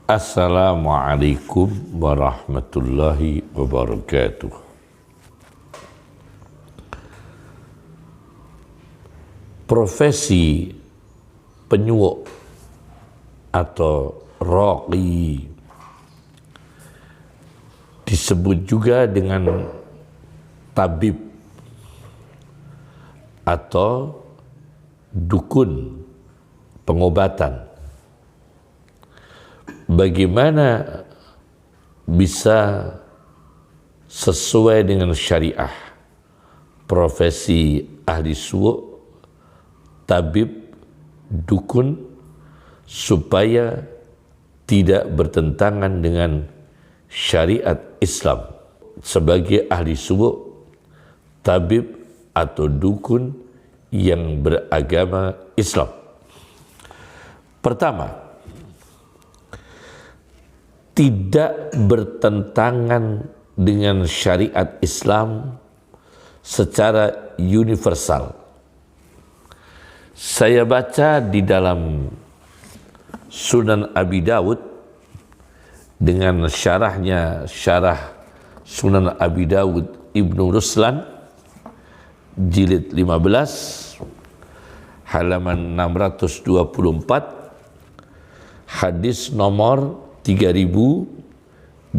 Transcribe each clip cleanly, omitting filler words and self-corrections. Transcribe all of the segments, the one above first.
Assalamualaikum warahmatullahi wabarakatuh. Profesi penyuwuk atau raqi disebut juga dengan tabib atau dukun pengobatan. Bagaimana bisa sesuai dengan syariah profesi ahli suwuk, tabib, dukun supaya tidak bertentangan dengan syariat Islam sebagai ahli suwuk, tabib atau dukun yang beragama Islam? Pertama, tidak bertentangan dengan syariat Islam secara universal. Saya baca di dalam Sunan Abi Dawud dengan syarah Sunan Abi Dawud Ibnu Ruslan jilid 15 halaman 624, hadis nomor 3896.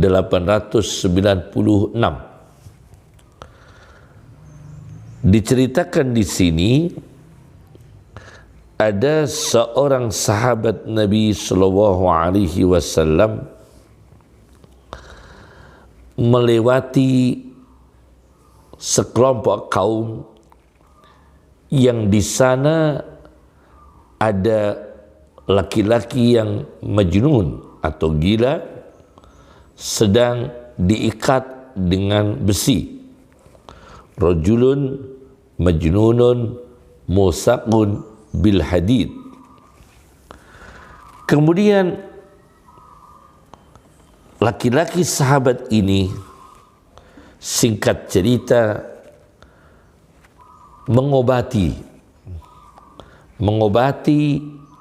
Diceritakan di sini ada seorang sahabat Nabi Sallallahu Alaihi Wasallam melewati sekelompok kaum yang di sana ada laki-laki yang majnun atau gila sedang diikat dengan besi. Rajulun majnunun musaqun bil hadid. Kemudian laki-laki sahabat ini, singkat cerita, mengobati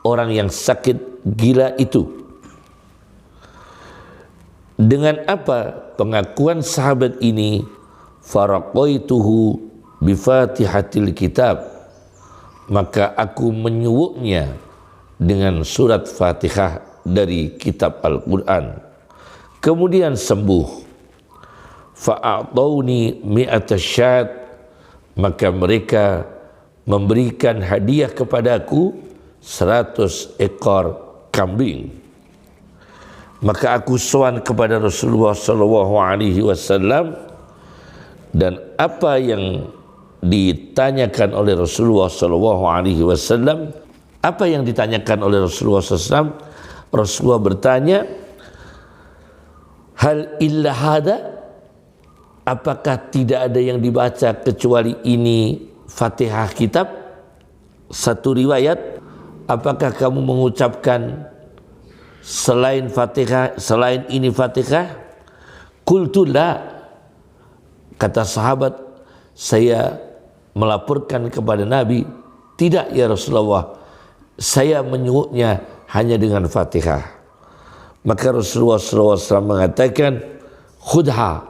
orang yang sakit gila itu. Dengan apa? Pengakuan sahabat ini, faraqaituhu bifatihatil kitab, maka aku menyuwuknya dengan surat Fatihah dari kitab Al-Quran. Kemudian sembuh. Fa'atawni mi'ata syat, maka mereka memberikan hadiah kepadaku 100 ekor kambing. Maka aku sowan kepada Rasulullah Sallallahu Alaihi Wasallam, dan apa yang ditanyakan oleh Rasulullah Sallallahu Alaihi Wasallam, apa yang ditanyakan oleh Rasulullah SAW? Rasulullah bertanya, hal illa hada, apakah tidak ada yang dibaca kecuali ini Fatihah kitab? Satu riwayat, apakah kamu mengucapkan selain Fatihah, selain ini Fatihah? Qultu la, kata sahabat, saya melaporkan kepada Nabi, tidak ya Rasulullah, saya menyuwuknya hanya dengan Fatihah. Maka Rasulullah SAW mengatakan, khudha,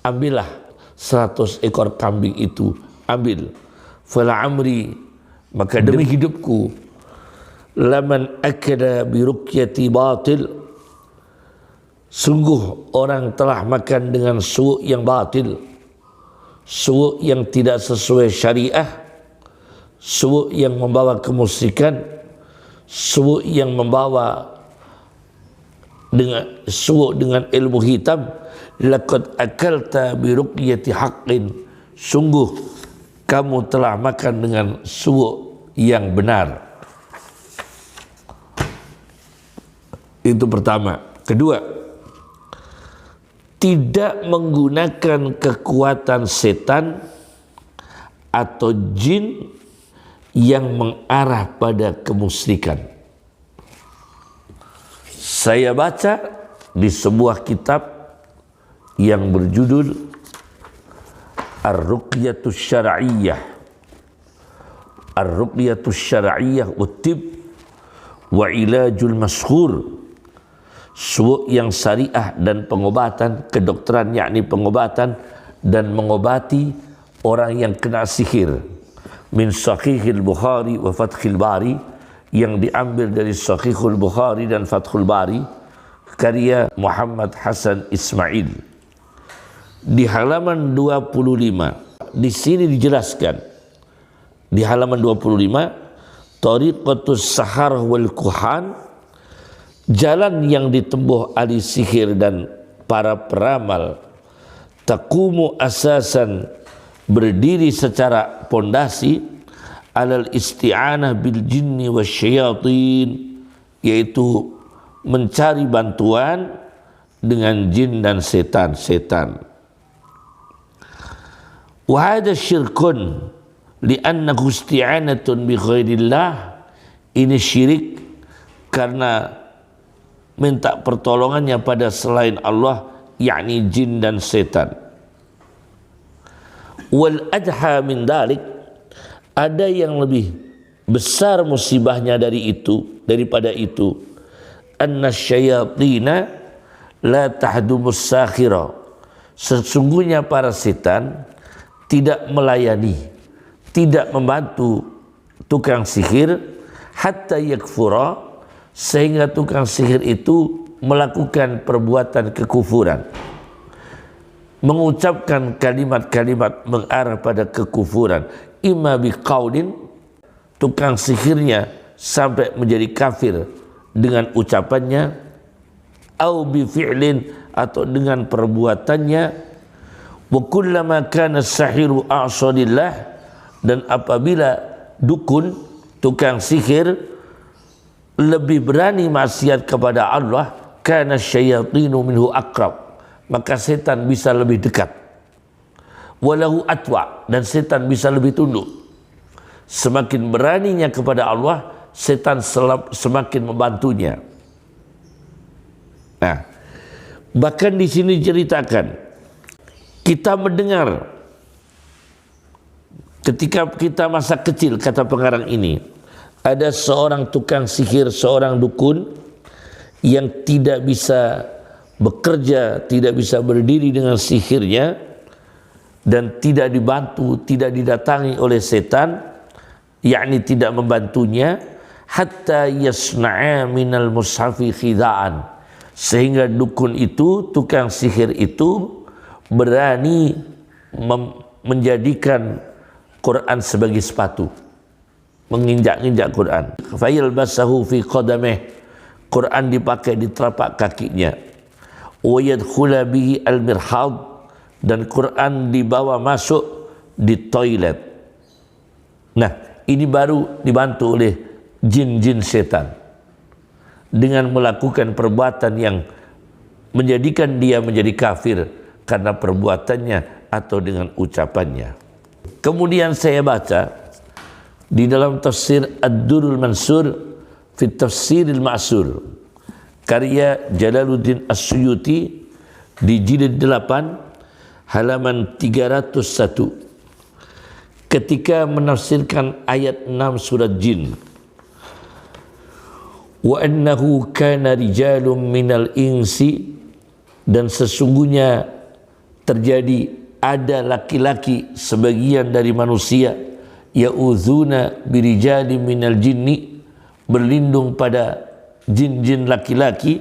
ambillah 100 ekor kambing itu, ambil. Fala amri, maka demi hidupku, laman akala biruqyati batil, sungguh orang telah makan dengan suwuk yang batil, suwuk yang tidak sesuai syariah, suwuk yang membawa kemusyrikan, suwuk yang membawa suwuk dengan ilmu hitam. Laqad akalta biruqyati haqqin, sungguh kamu telah makan dengan suwuk yang benar. Itu pertama. Kedua, tidak menggunakan kekuatan setan atau jin yang mengarah pada kemusyrikan. Saya baca di sebuah kitab yang berjudul Ar-Ruqyatus Syar'iyyah, Ar-Ruqyatus Syar'iyyah wa Tib wa Ilajul Mashhur su' yang syariah dan pengobatan, kedokteran yakni pengobatan dan mengobati orang yang kena sihir. Min Sahihil Bukhari wa Fathul Bari, yang diambil dari Sahihul Bukhari dan Fathul Bari karya Muhammad Hasan Ismail. Di halaman 25 di sini dijelaskan, di halaman 25, tariqatus sahar wal kuhan, jalan yang ditempuh ahli sihir dan para peramal, taqumu asasan, berdiri secara pondasi, alal isti'anah bil jinni wasyayatin, yaitu mencari bantuan dengan jin dan setan-setan. Wa hadha syirkun li'annahu isti'anatun bi ghairillah, ini syirik karena minta pertolongannya pada selain Allah, yakni jin dan setan. Wal adha min dalik, ada yang lebih besar musibahnya daripada itu, anna syayatina la tahdumus sakhira, sesungguhnya para setan tidak melayani, tidak membantu tukang sihir, hatta yakfura, sehingga tukang sihir itu melakukan perbuatan kekufuran, mengucapkan kalimat-kalimat mengarah pada kekufuran. Imma biqaulin, tukang sihirnya sampai menjadi kafir dengan ucapannya, au bifi'lin, atau dengan perbuatannya. Wa kullama kana as-sahiru a'sadillah, dan apabila dukun, tukang sihir lebih berani maksiat kepada Allah, kana syayatinu minhu aqrab, maka setan bisa lebih dekat. Walahu atwa, dan setan bisa lebih tunduk. Semakin beraninya kepada Allah, setan semakin membantunya. Nah, bahkan di sini ceritakan, kita mendengar ketika kita masa kecil, kata pengarang ini, ada seorang tukang sihir, seorang dukun yang tidak bisa bekerja, tidak bisa berdiri dengan sihirnya, dan tidak dibantu, tidak didatangi oleh setan, yakni tidak membantunya, hatta yasna'a minal mushafi khidaan, sehingga dukun itu, tukang sihir itu berani menjadikan Quran sebagai sepatu, menginjak-injak Quran. Fayalbasahu fi qadamih, Quran dipakai di telapak kakinya. Wa yadkhula bihi al-mirhad, dan Quran dibawa masuk di toilet. Nah, ini baru dibantu oleh jin-jin setan dengan melakukan perbuatan yang menjadikan dia menjadi kafir karena perbuatannya atau dengan ucapannya. Kemudian saya baca di dalam tafsir Ad-Durrul Mansur fi Tafsiril Ma'sur karya Jalaluddin As-Suyuti di jilid 8 halaman 301, ketika menafsirkan ayat 6 surat Jin. Wa annahu kana rijalun minal insi, dan sesungguhnya terjadi ada laki-laki sebagian dari manusia, ya'udzuna birijali minal jinni, berlindung pada jin-jin laki-laki,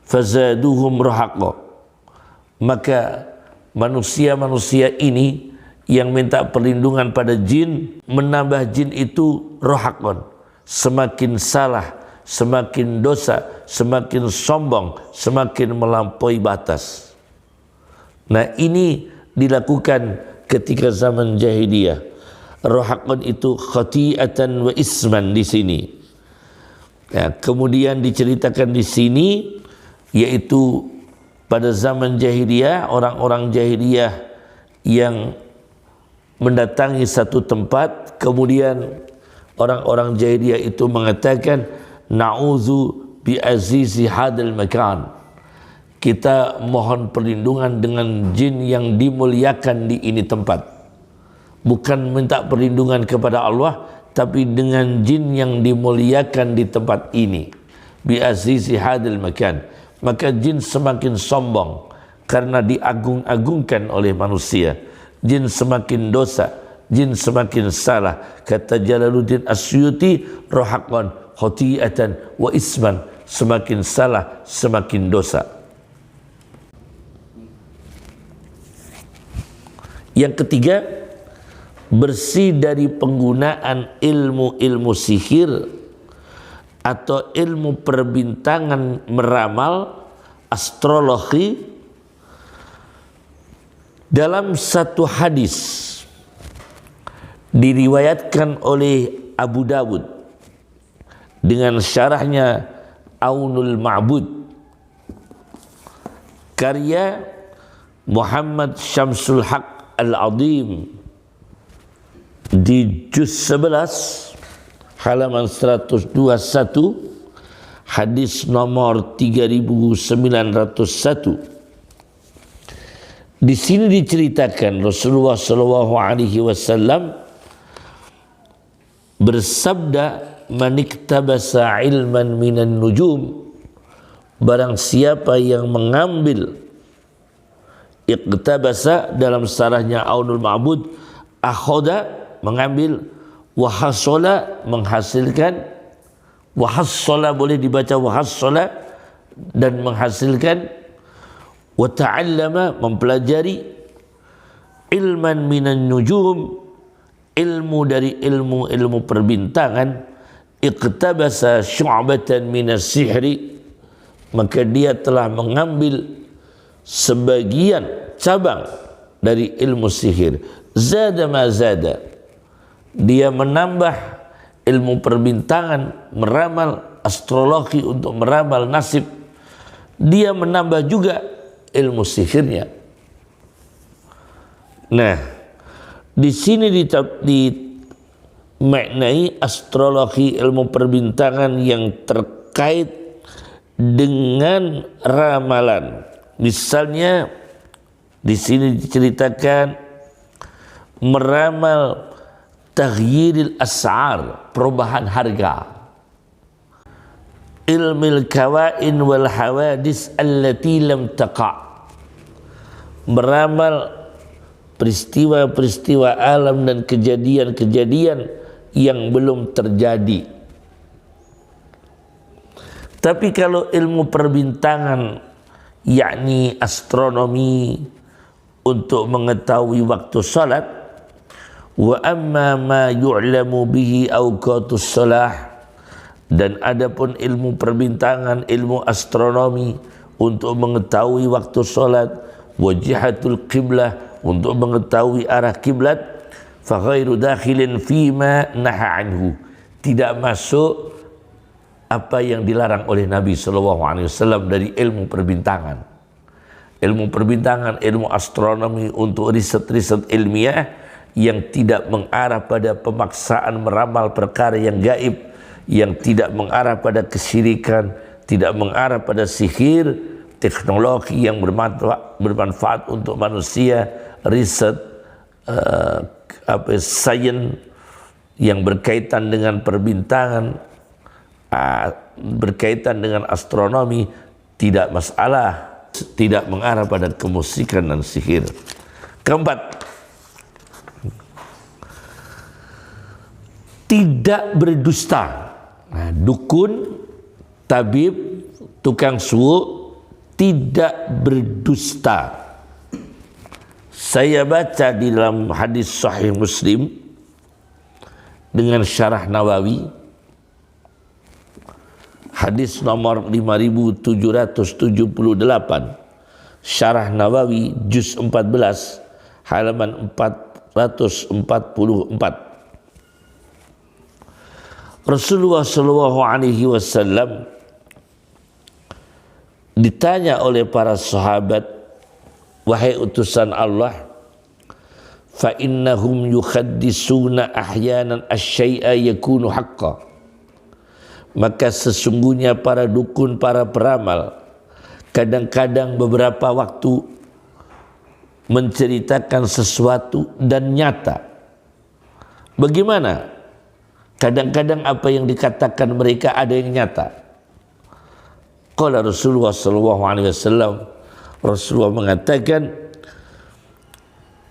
fazaduhum rahaqa, maka manusia-manusia ini yang minta perlindungan pada jin menambah jin itu rohakon, semakin salah, semakin dosa, semakin sombong, semakin melampaui batas. Nah, ini dilakukan ketika zaman jahiliyah. Rohakon itu khati'atan wa isman di sini. Ya, kemudian diceritakan di sini, yaitu pada zaman jahiliyah, orang-orang jahiliyah yang mendatangi satu tempat, kemudian orang-orang jahiliyah itu mengatakan, na'udzu bi azizi hadal makan, kita mohon perlindungan dengan jin yang dimuliakan di ini tempat. Bukan minta perlindungan kepada Allah, tapi dengan jin yang dimuliakan di tempat ini. bi azizi hadil makan, maka jin semakin sombong karena diagung-agungkan oleh manusia. Jin semakin dosa, jin semakin salah. Kata Jalaluddin Asyuti, rohakon khoti'atan wa isman, semakin salah semakin dosa. Yang ketiga, bersih dari penggunaan ilmu-ilmu sihir atau ilmu perbintangan, meramal, astrologi. Dalam satu hadis diriwayatkan oleh Abu Dawud dengan syarahnya Aunul Ma'bud karya Muhammad Syamsul Haq Al-Azim di juz 11 halaman 121, hadis nomor 3901. Di sini diceritakan Rasulullah sallallahu alaihi wasallam bersabda, "Man iktabasa ilman minan nujum," barang siapa yang mengambil, iktabasa dalam sarahnya Aunul Ma'bud, akhoda mengambil, wahassola menghasilkan, wahassola boleh dibaca wahassola dan menghasilkan, wa ta'allama mempelajari, ilman minan nujum ilmu dari ilmu-ilmu perbintangan, iqtabasa syu'batan minas sihri, maka dia telah mengambil sebagian cabang dari ilmu sihir. Zada ma zada, dia menambah ilmu perbintangan, meramal astrologi untuk meramal nasib, dia menambah juga ilmu sihirnya. Nah, di sini dimaknai astrologi, ilmu perbintangan yang terkait dengan ramalan. Misalnya di sini diceritakan meramal taghyiril as'ar, perubahan harga, ilmil kawain wal hawadis allati lam taqa', meramal peristiwa-peristiwa alam dan kejadian-kejadian yang belum terjadi. Tapi kalau ilmu perbintangan, yakni astronomi, untuk mengetahui waktu salat, wa amma ma yu'lamu bihi awqatus salah, dan adapun ilmu perbintangan, ilmu astronomi untuk mengetahui waktu salat, wajihatul qiblah untuk mengetahui arah kiblat, fa ghairu dakhilin fima naha anhu, tidak masuk apa yang dilarang oleh Nabi SAW dari ilmu perbintangan. Ilmu perbintangan, ilmu astronomi untuk riset-riset ilmiah yang tidak mengarah pada pemaksaan meramal perkara yang gaib, yang tidak mengarah pada kesyirikan, tidak mengarah pada sihir, teknologi yang bermanfaat untuk manusia, riset sains yang berkaitan dengan perbintangan, berkaitan dengan astronomi, tidak masalah, tidak mengarah pada kemusikan dan sihir. Keempat, tidak berdusta. Nah, dukun, tabib, tukang suuk tidak berdusta. Saya baca di dalam hadis Sahih Muslim dengan syarah Nawawi, hadis nomor 5778, syarah Nawawi juz 14 halaman 444. Rasulullah sallallahu alaihi wasallam ditanya oleh para sahabat, wahai utusan Allah, fa innahum yukhaddisuna ahyanan asy-syai'a yakunu haqqan, maka sesungguhnya para dukun, para peramal kadang-kadang beberapa waktu menceritakan sesuatu dan nyata. Bagaimana? Kadang-kadang apa yang dikatakan mereka ada yang nyata. Qala Rasulullah sallallahu alaihi wasallam, Rasulullah mengatakan,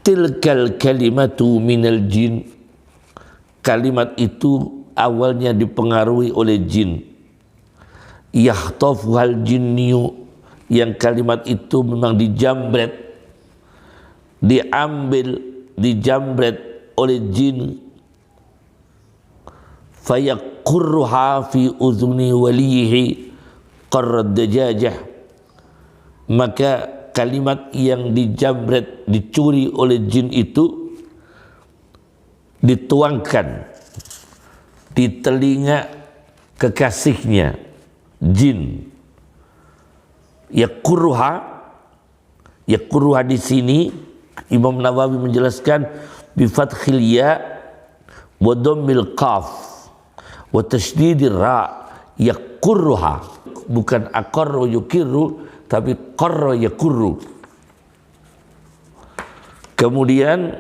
tilkal kalimatu minal jin, kalimat itu awalnya dipengaruhi oleh jin. Yahtafuhal jinniyu, yang kalimat itu memang dijamret, dijamret oleh jin. Fayaqurruha fi udhuni walihi qarrad dajajah, maka kalimat yang dijamret, dicuri oleh jin itu dituangkan di telinga kekasihnya jin. Yaqurruha di sini Imam Nawawi menjelaskan bi fathil ya wa dhammil qaf wa tasdidir ra, yaqurruha, bukan aqarru yuqirru, tapi qarra yaqurru. Kemudian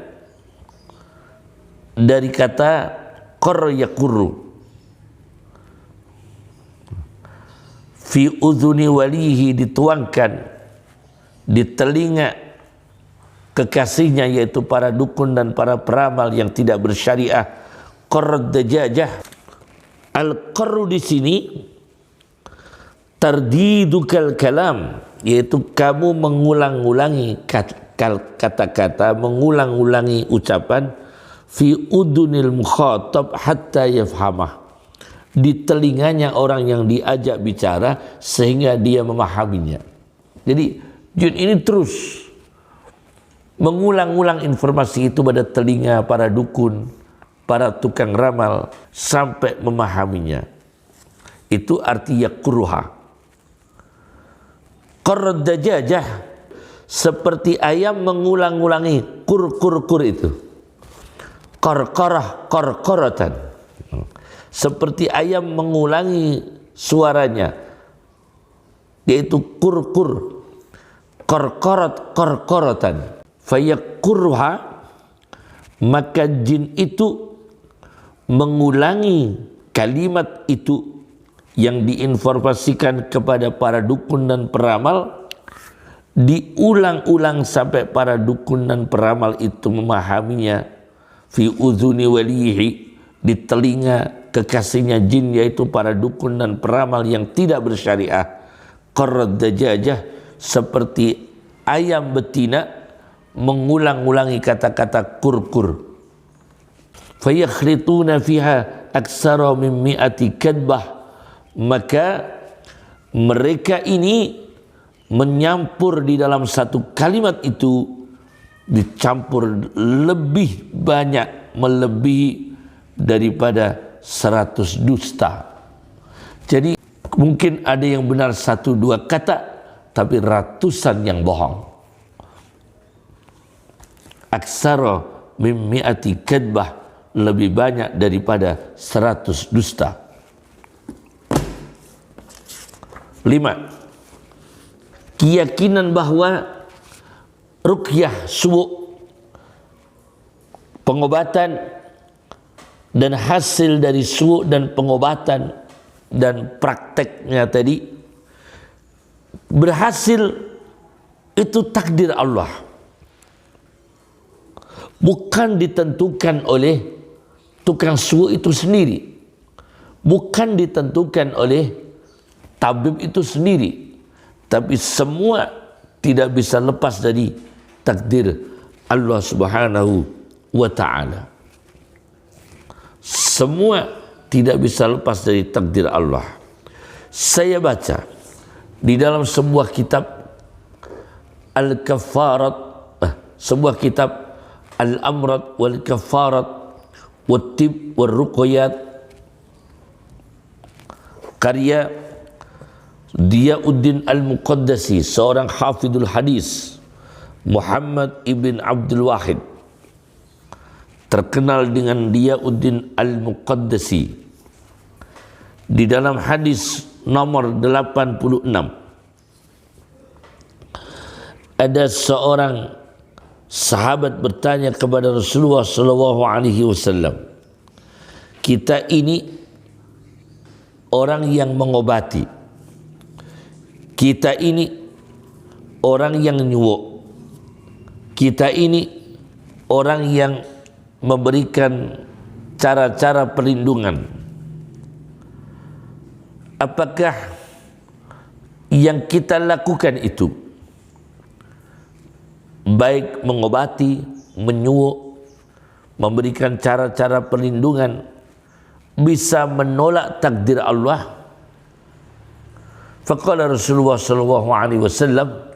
dari kata qarra yaqurru, fi udhuni walihi, dituangkan di telinga kekasihnya, yaitu para dukun dan para peramal yang tidak bersyariah. Qarrad dajajah, al-qarru di sini tardidukal kalam, yaitu kamu mengulang-ulangi kata-kata, mengulang-ulangi ucapan, fi udunil mukhatab hatta yafhamah, di telinganya orang yang diajak bicara sehingga dia memahaminya. Jadi jin ini terus mengulang-ulang informasi itu pada telinga para dukun, para tukang ramal sampai memahaminya. Itu arti yaqruha. Qarrad dajajah, seperti ayam mengulang-ulangi kur itu. Qarqaratan, seperti ayam mengulangi suaranya, yaitu kur. Qarqaratan. Fayaqurruha, maka jin itu mengulangi kalimat itu yang diinformasikan kepada para dukun dan peramal, diulang-ulang sampai para dukun dan peramal itu memahaminya. Fi udhuni walihi, di telinga kekasihnya jin, yaitu para dukun dan peramal yang tidak bersyariah. Qarrad dajajah, seperti ayam betina mengulang-ulangi kata-kata kur. Fayakhlituna fiha aksara min mi'ati kadbah, maka mereka ini menyampur di dalam satu kalimat itu, dicampur lebih banyak, melebihi daripada 100 dusta. Jadi mungkin ada yang benar 1-2 kata, tapi ratusan yang bohong. Aksara min mi'ati kadbah, lebih banyak daripada 100 dusta. 5. Keyakinan bahwa ruqyah su', pengobatan dan hasil dari su' dan pengobatan dan prakteknya tadi berhasil, itu takdir Allah, bukan ditentukan oleh tukang su' itu sendiri, bukan ditentukan oleh tabib itu sendiri, tapi semua tidak bisa lepas dari takdir Allah Subhanahu wa ta'ala. Semua tidak bisa lepas dari takdir Allah. Saya baca di dalam sebuah kitab Al-Kafarat, sebuah kitab Al-Amrat wal Kafarat wat Tib wal Ruqyat, karya Diyauddin Al-Muqaddasi, seorang hafidul hadis, Muhammad ibn Abdul Wahid, terkenal dengan Diyauddin Al-Muqaddasi. Di dalam hadis nomor 86 ada seorang sahabat bertanya kepada Rasulullah SAW, kita ini orang yang mengobati, Kita ini orang yang nyuwuk. Kita ini orang yang memberikan cara-cara perlindungan. Apakah yang kita lakukan itu baik mengobati, menyuwuk, memberikan cara-cara perlindungan bisa menolak takdir Allah? Faqala Rasulullah sallallahu alaihi wasallam,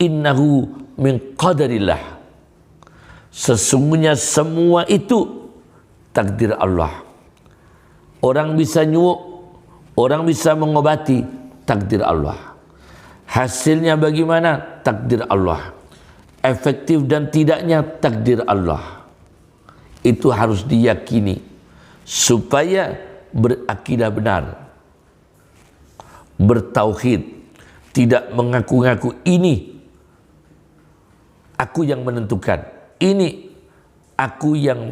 innahu min qadarillah. Sesungguhnya semua itu takdir Allah. Orang bisa nyuwuk, orang bisa mengobati, takdir Allah. Hasilnya bagaimana? Takdir Allah. Efektif dan tidaknya takdir Allah. Itu harus diyakini supaya berakidah benar, bertauhid, tidak mengaku-ngaku ini aku yang menentukan, ini aku yang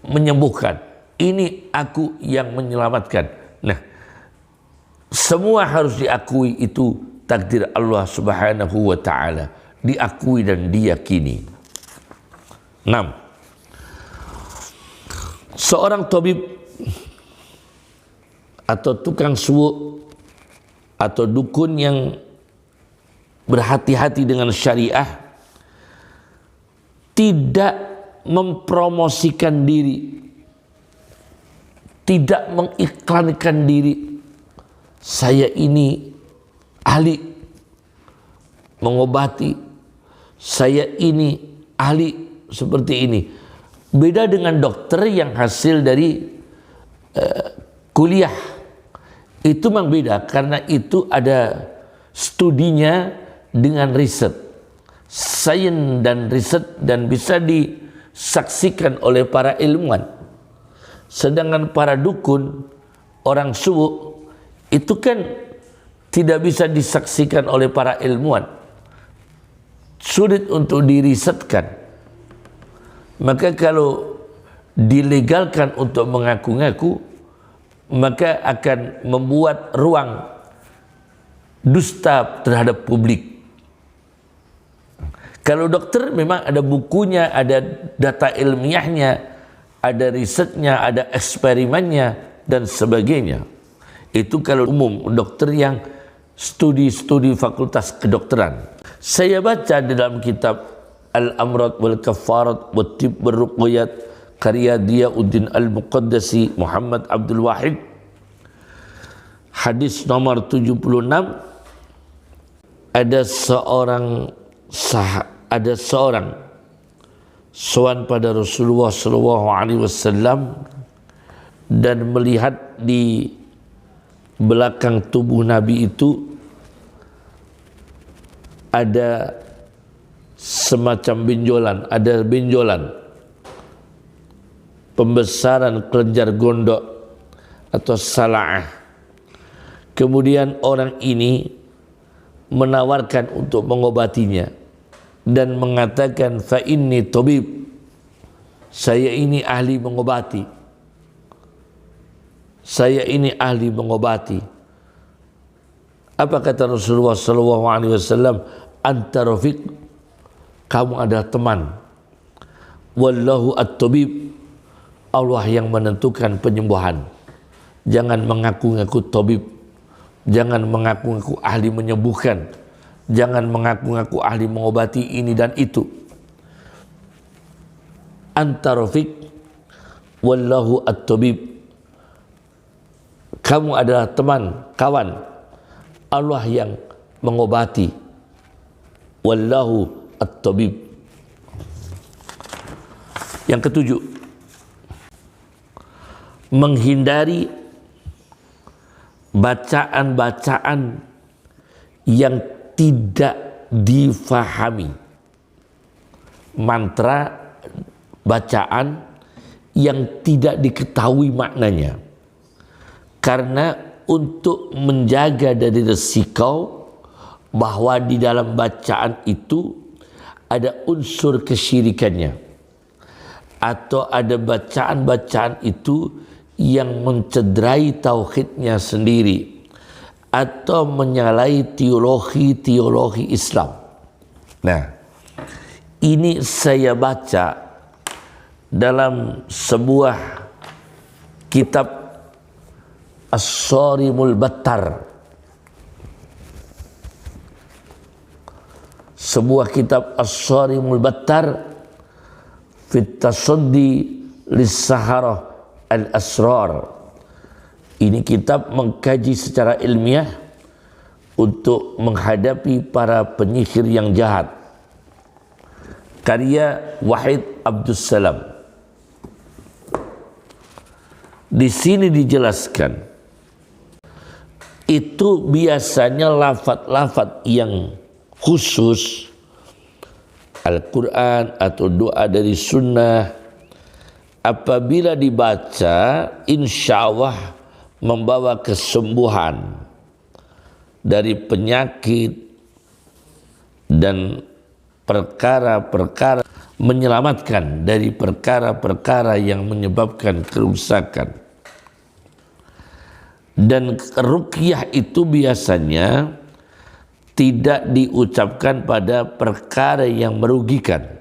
menyembuhkan, ini aku yang menyelamatkan. Nah, semua harus diakui itu takdir Allah Subhanahu wa ta'ala, diakui dan diyakini. 6. Seorang tabib atau tukang suwuk atau dukun yang berhati-hati dengan syariah tidak mempromosikan diri, tidak mengiklankan diri. Saya ini ahli mengobati, saya ini ahli seperti ini. Beda dengan dokter yang hasil dari kuliah. Itu memang beda karena itu ada studinya dengan riset, sains dan riset, dan bisa disaksikan oleh para ilmuwan. Sedangkan para dukun, orang suwuk, itu kan tidak bisa disaksikan oleh para ilmuwan, sulit untuk dirisetkan. Maka kalau dilegalkan untuk mengaku-ngaku, maka akan membuat ruang dusta terhadap publik. Kalau dokter memang ada bukunya, ada data ilmiahnya, ada risetnya, ada eksperimennya dan sebagainya. Itu kalau umum, dokter yang studi fakultas kedokteran. Saya baca dalam kitab Al-Amrad wal Kafarat wa Tib wal Ruqyat karya Diyauddin Al-Muqaddasi Muhammad Abdul Wahid, hadis nomor 76. Ada seorang sowan pada Rasulullah sallallahu alaihi wasallam dan melihat di belakang tubuh Nabi itu ada semacam benjolan, pembesaran kelenjar gondok atau sala'ah. Kemudian orang ini menawarkan untuk mengobatinya dan mengatakan, fa inni tabib, saya ini ahli mengobati, saya ini ahli mengobati. Apa kata Rasulullah sallallahu alaihi wasallam? Anta rafiq, kamu adalah teman. Wallahu at-tabib, Allah yang menentukan penyembuhan. Jangan mengaku-ngaku tabib, jangan mengaku-ngaku ahli menyembuhkan, jangan mengaku-ngaku ahli mengobati ini dan itu. Anta rafiq, wallahu at-tabib, kamu adalah teman, kawan, Allah yang mengobati. Wallahu at-tabib. Yang ketujuh, menghindari bacaan-bacaan yang tidak difahami, mantra bacaan yang tidak diketahui maknanya. Karena untuk menjaga dari resiko bahwa di dalam bacaan itu ada unsur kesyirikannya, atau ada bacaan-bacaan itu yang mencederai tauhidnya sendiri, atau menyalahi teologi Islam. Nah, ini saya baca dalam sebuah kitab As-Sarimul Battar, sebuah kitab As-Sarimul Battar fit tasaddi lis-saharah al-asrar. Ini kitab mengkaji secara ilmiah untuk menghadapi para penyihir yang jahat. Karya Wahid Abdus Salam. Di sini dijelaskan, itu biasanya lafaz-lafaz yang khusus Al-Quran atau doa dari sunnah, apabila dibaca insya Allah membawa kesembuhan dari penyakit dan perkara-perkara, menyelamatkan dari perkara-perkara yang menyebabkan kerusakan. Dan ruqyah itu biasanya tidak diucapkan pada perkara yang merugikan.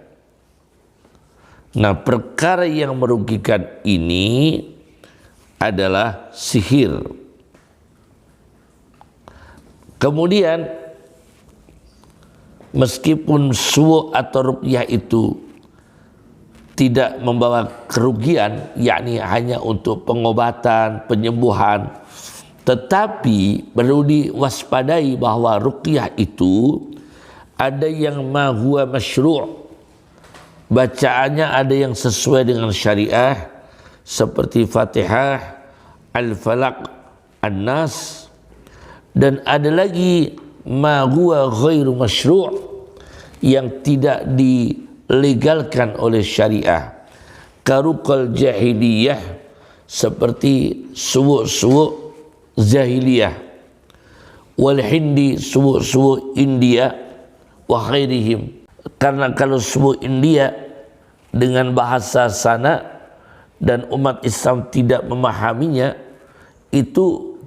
Nah, perkara yang merugikan ini adalah sihir. Kemudian meskipun su' atau ruqyah itu tidak membawa kerugian, yakni hanya untuk pengobatan, penyembuhan, tetapi perlu diwaspadai bahwa ruqyah itu ada yang ma huwa masyru', bacaannya ada yang sesuai dengan syariah, seperti Fatihah, Al-Falaq, An-Nas, dan ada lagi ma huwa ghairu masyru', yang tidak dilegalkan oleh syariah, karuqal jahiliyah, seperti suwuk-suwuk jahiliyah, wal hindi, suwuk-suwuk India, wa ghairihim. Karena kalau suwuk India dengan bahasa sana dan umat Islam tidak memahaminya, itu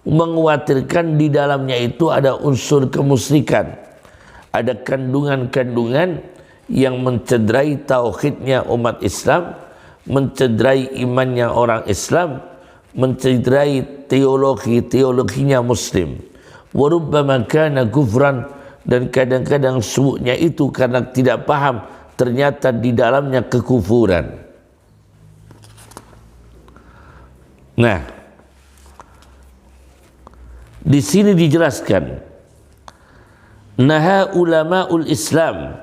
mengkhawatirkan di dalamnya itu ada unsur kemusyrikan, ada kandungan-kandungan yang mencederai tauhidnya umat Islam, mencederai imannya orang Islam, mencederai teologinya Muslim. Wa rubbama kana kufran, dan kadang-kadang suuknya itu karena tidak paham, ternyata di dalamnya kekufuran. Nah, di sini dijelaskan, naha ulama'ul Islam,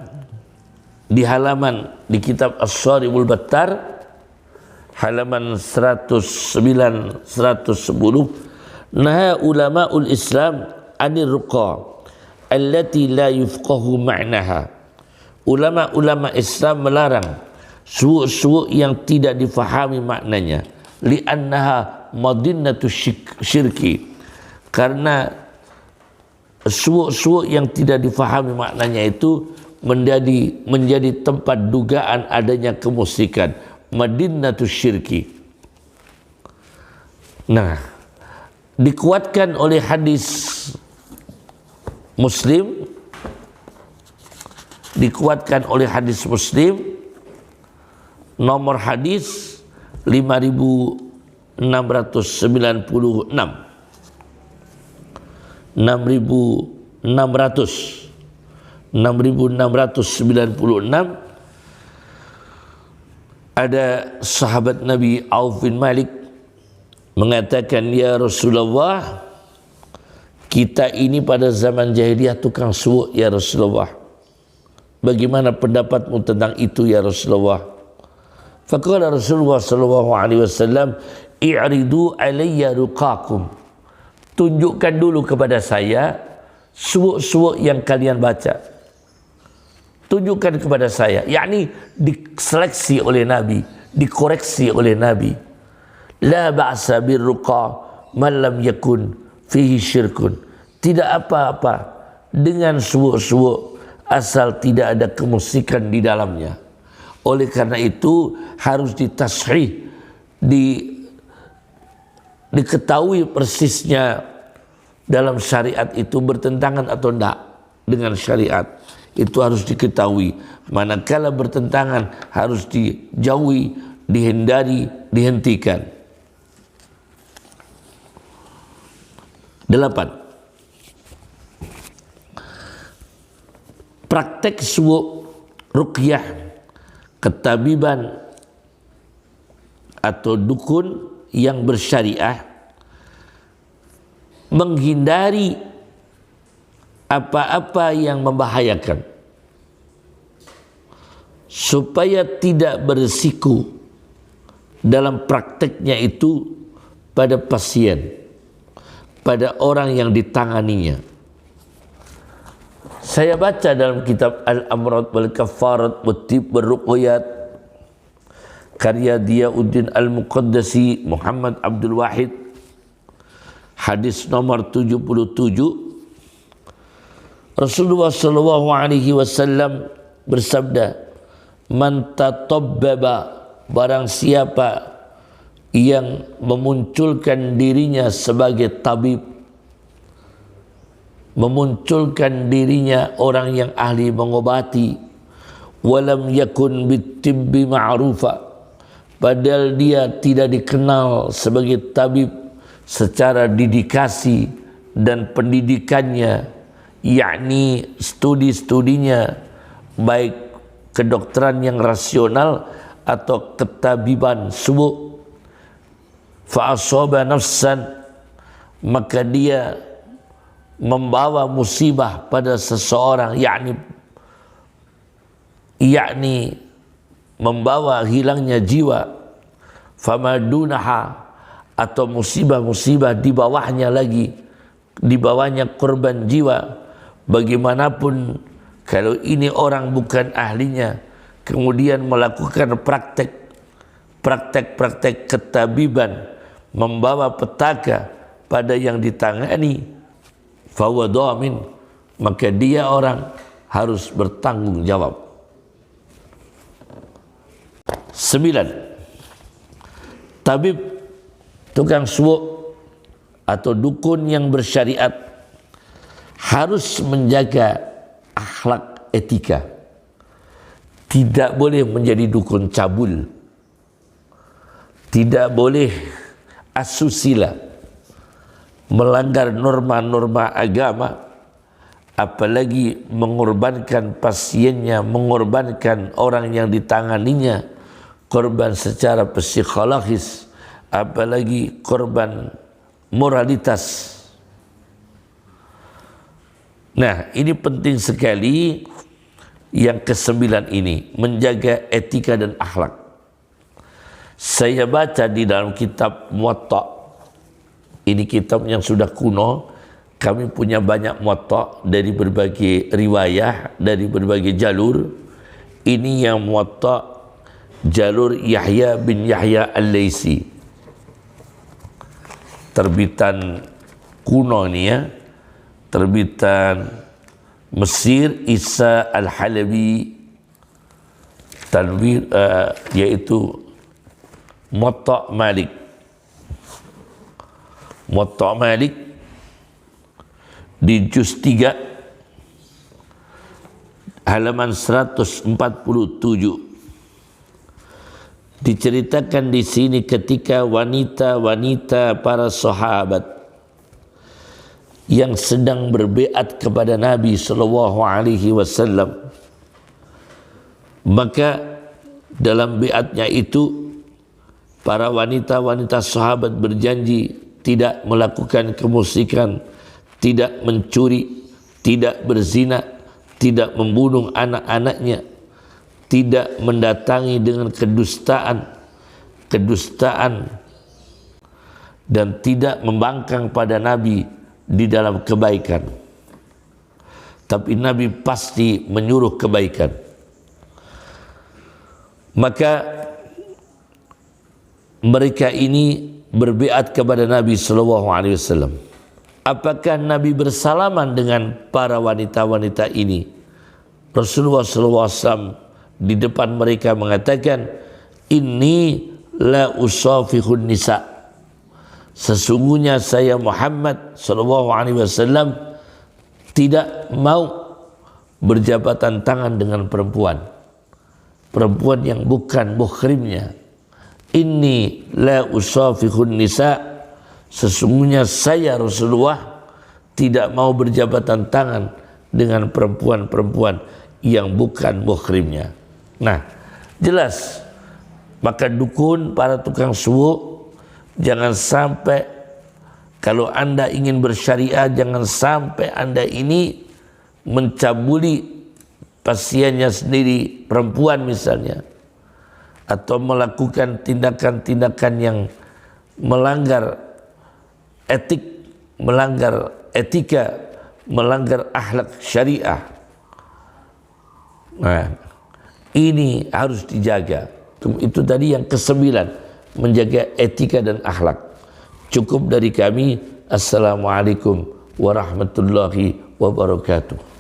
di halaman di kitab As-Sarimul Battar halaman 109 110, naha ulama'ul Islam anir ruqa allati la yufqahu ma'naha. Ulama-ulama Islam melarang suuk-suuk yang tidak difahami maknanya, li'annaha madinnatu syirki, karena suuk-suuk yang tidak difahami maknanya itu menjadi tempat dugaan adanya kemusyrikan, madinnatu syirki. Nah, dikuatkan oleh hadis Muslim, nomor hadis 5696 ada sahabat Nabi Auf bin Malik mengatakan, ya Rasulullah, kita ini pada zaman jahiliyah tukang suuk ya Rasulullah, bagaimana pendapatmu tentang itu ya Rasulullah? Faqala Rasulullah sallallahu alaihi wasallam, i'ridu alayya ruqakum, tunjukkan dulu kepada saya suuk-suuk yang kalian baca, tunjukkan kepada saya, yakni diseleksi oleh Nabi, dikoreksi oleh Nabi. La ba'sa birruqa man lam yakun fihi syirkun, tidak apa-apa dengan suuk-suuk asal tidak ada kemusyrikan di dalamnya. Oleh karena itu harus ditashih, diketahui persisnya dalam syariat itu bertentangan atau tidak dengan syariat, itu harus diketahui. Manakala bertentangan harus dijauhi, dihindari, dihentikan. 8. Praktek ruqyah, ketabiban atau dukun yang bersyariah menghindari apa-apa yang membahayakan supaya tidak berisiko dalam prakteknya itu pada pasien, pada orang yang ditanganinya. Saya baca dalam kitab Al-Amrad wal Kafarat wa Tib wal Ruqyat karya Diyauddin Al-Muqaddasi Muhammad Abdul Wahid, hadis nomor 77, Rasulullah sallallahu alaihi wasallam bersabda, "Man tatabbaba," barang siapa yang memunculkan dirinya sebagai tabib, memunculkan dirinya orang yang ahli mengobati, walam yakun bitibbi ma'rufa, padahal dia tidak dikenal sebagai tabib secara dedikasi dan pendidikannya, yakni studi-studinya baik kedokteran yang rasional atau ketabiban subuh, fa asaba nafsan, maka dia membawa musibah pada seseorang, yakni membawa hilangnya jiwa, famadunaha, atau musibah-musibah di bawahnya lagi, di bawahnya korban jiwa. Bagaimanapun kalau ini orang bukan ahlinya kemudian melakukan praktek ketabiban, membawa petaka pada yang ditangani, fahuwa dhamin, maka dia orang harus bertanggung jawab. 9. Tabib, tukang suwuk atau dukun yang bersyariat harus menjaga akhlak etika. Tidak boleh menjadi dukun cabul, tidak boleh asusila, melanggar norma-norma agama, apalagi mengorbankan pasiennya, mengorbankan orang yang ditanganinya, korban secara psikologis, apalagi korban moralitas. Nah, ini penting sekali. Yang ke-9 ini, menjaga etika dan akhlak. Saya baca di dalam kitab Muwatta, ini kitab yang sudah kuno. Kami punya banyak Muwatta dari berbagai riwayah, dari berbagai jalur. Ini yang Muwatta jalur Yahya bin Yahya Al-Laisi, terbitan kuno ini ya, terbitan Mesir, Isa Al-Halabi, tanwir, yaitu Muwatta Malik. Muwatta Malik di juz 3 halaman 147 diceritakan di sini ketika wanita-wanita para sahabat yang sedang berbeat kepada Nabi sallallahu alaihi wasallam, maka dalam beatnya itu para wanita-wanita sahabat berjanji tidak melakukan kemusyrikan, tidak mencuri, tidak berzina, tidak membunuh anak-anaknya, tidak mendatangi dengan kedustaan dan tidak membangkang pada Nabi di dalam kebaikan. Tapi Nabi pasti menyuruh kebaikan. Maka mereka ini berbiat kepada Nabi sallallahu alaihi wasallam. Apakah Nabi bersalaman dengan para wanita-wanita ini? Rasulullah sallallahu alaihi wasallam di depan mereka mengatakan, "Inni la usafihun nisa." Sesungguhnya saya Muhammad sallallahu alaihi wasallam tidak mau berjabatan tangan dengan perempuan yang bukan muhrimnya. Inni la usafihun nisa, sesungguhnya saya Rasulullah tidak mau berjabatan tangan dengan perempuan yang bukan muhrimnya. Nah, jelas. Maka dukun, para tukang suuk, jangan sampai kalau Anda ingin bersyariah, jangan sampai Anda ini mencabuli pasiennya sendiri, perempuan misalnya, atau melakukan tindakan-tindakan yang melanggar etik, melanggar etika, melanggar akhlak syariah. Nah, ini harus dijaga. Itu tadi yang ke-9, menjaga etika dan akhlak. Cukup dari kami. Assalamualaikum warahmatullahi wabarakatuh.